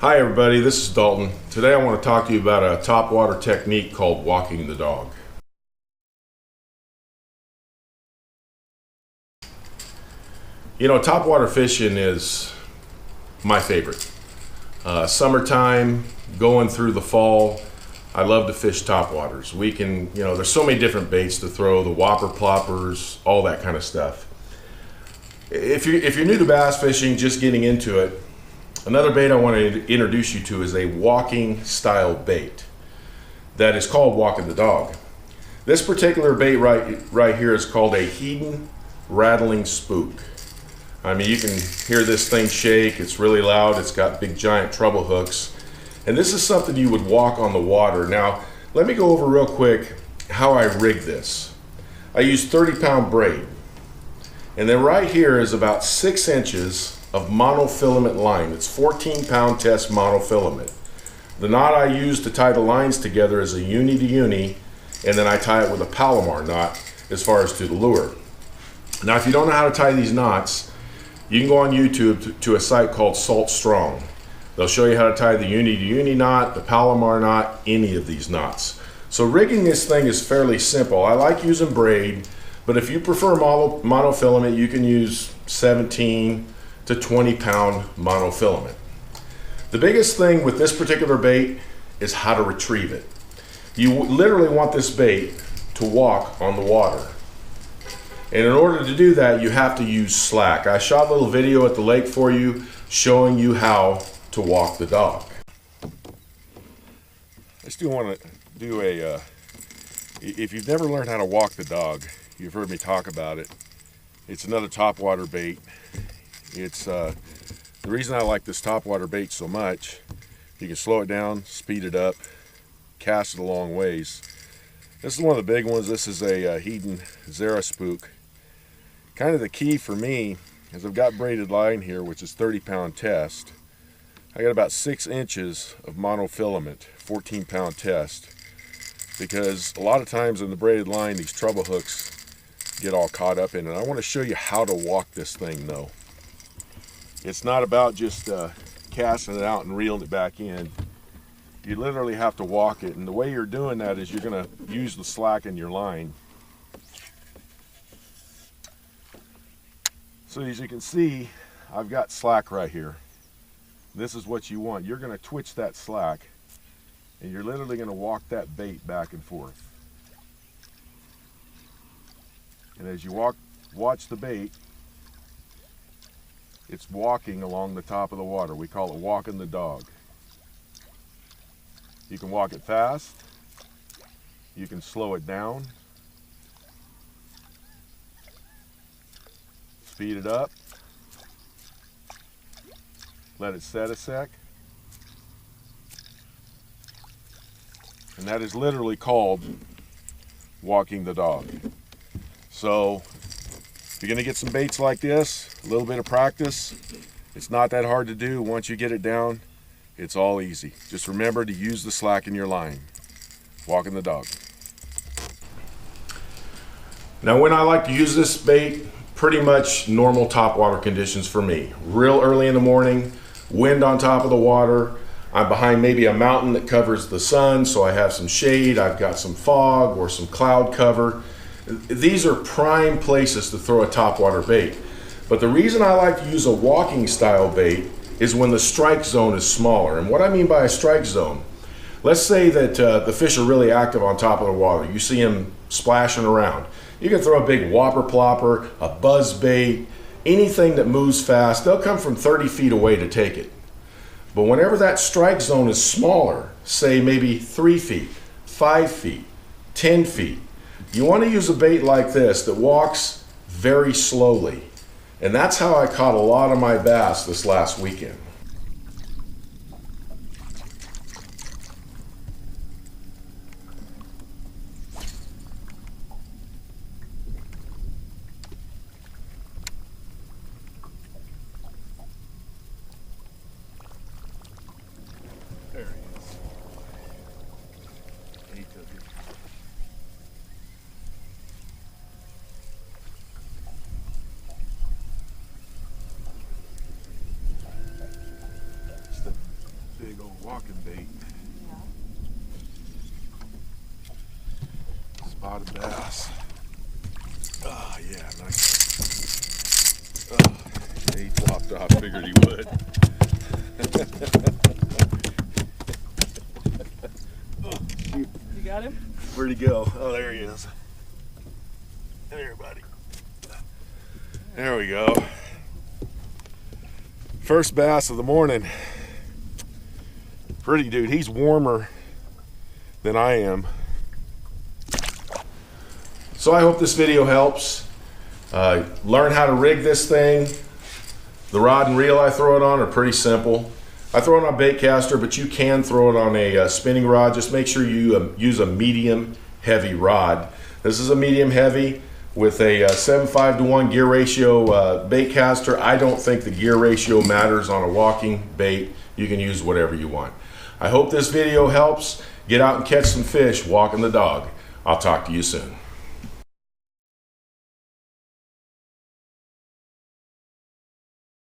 Hi everybody, this is Dalton. Today I want to talk to you about a topwater technique called walking the dog. You know, topwater fishing is my favorite. Summertime, going through the fall, I love to fish topwaters. We can, there's so many different baits to throw, the whopper ploppers, all that kind of stuff. If you're new to bass fishing, just getting into it, another bait I want to introduce you to is a walking style bait that is called walking the dog. This particular bait right here is called a Heddon rattling spook. I mean, you can hear this thing shake. It's really loud. It's got big giant treble hooks. And this is something you would walk on the water. Now, let me go over real quick how I rig this. I use 30-pound braid. And then right here is about 6 inches of monofilament line. It's 14-pound test monofilament. The knot I use to tie the lines together is a uni to uni, and then I tie it with a Palomar knot as far as to the lure. Now, if you don't know how to tie these knots, you can go on YouTube to a site called Salt Strong. They'll show you how to tie the uni to uni knot, the Palomar knot, any of these knots. So rigging this thing is fairly simple. I like using braid, but if you prefer monofilament, you can use 17 to 20-pound monofilament. The biggest thing with this particular bait is how to retrieve it. You literally want this bait to walk on the water. And in order to do that, you have to use slack. I shot a little video at the lake for you showing you how to walk the dog. I still want to do if you've never learned how to walk the dog, you've heard me talk about it. It's another topwater bait. It's the reason I like this topwater bait so much. You can slow it down, speed it up, cast it a long ways. This is one of the big ones. This is a Heddon Zera Spook. Kind of the key for me is I've got braided line here, which is 30-pound test. I got about 6 inches of monofilament, 14-pound test, because a lot of times in the braided line, these treble hooks get all caught up in it. I want to show you how to walk this thing though. It's not about just casting it out and reeling it back in. You literally have to walk it, and the way you're doing that is you're going to use the slack in your line. So as you can see, I've got slack right here. This is what you want. You're going to twitch that slack, and you're literally going to walk that bait back and forth. And as you watch the bait, it's walking along the top of the water. We call it walking the dog. You can walk it fast. You can slow it down. Speed it up. Let it set a sec. And that is literally called walking the dog. So if you're going to get some baits like this, a little bit of practice, it's not that hard to do. Once you get it down, it's all easy. Just remember to use the slack in your line. Walking the dog. Now, when I like to use this bait, pretty much normal topwater conditions for me. Real early in the morning, wind on top of the water. I'm behind maybe a mountain that covers the sun, so I have some shade. I've got some fog or some cloud cover. These are prime places to throw a topwater bait. But the reason I like to use a walking style bait is when the strike zone is smaller. And what I mean by a strike zone, let's say that the fish are really active on top of the water. You see them splashing around. You can throw a big whopper plopper, a buzz bait, anything that moves fast. They'll come from 30 feet away to take it. But whenever that strike zone is smaller, say maybe 3 feet, 5 feet, 10 feet, you want to use a bait like this that walks very slowly. And that's how I caught a lot of my bass this last weekend. There he is. He took it. walking bait. Spotted bass. Oh yeah, nice. Oh, he flopped off, figured he would. Oh, shoot. You got him? Where'd he go? Oh, there he is. There, buddy. There we go. First bass of the morning. Pretty dude. He's warmer than I am. So I hope this video helps. Learn how to rig this thing. The rod and reel I throw it on are pretty simple. I throw it on a bait caster, but you can throw it on a spinning rod. Just make sure you use a medium heavy rod. This is a medium heavy with a 7:5 to 1 gear ratio bait caster. I don't think the gear ratio matters on a walking bait. You can use whatever you want. I hope this video helps. Get out and catch some fish walking the dog. I'll talk to you soon.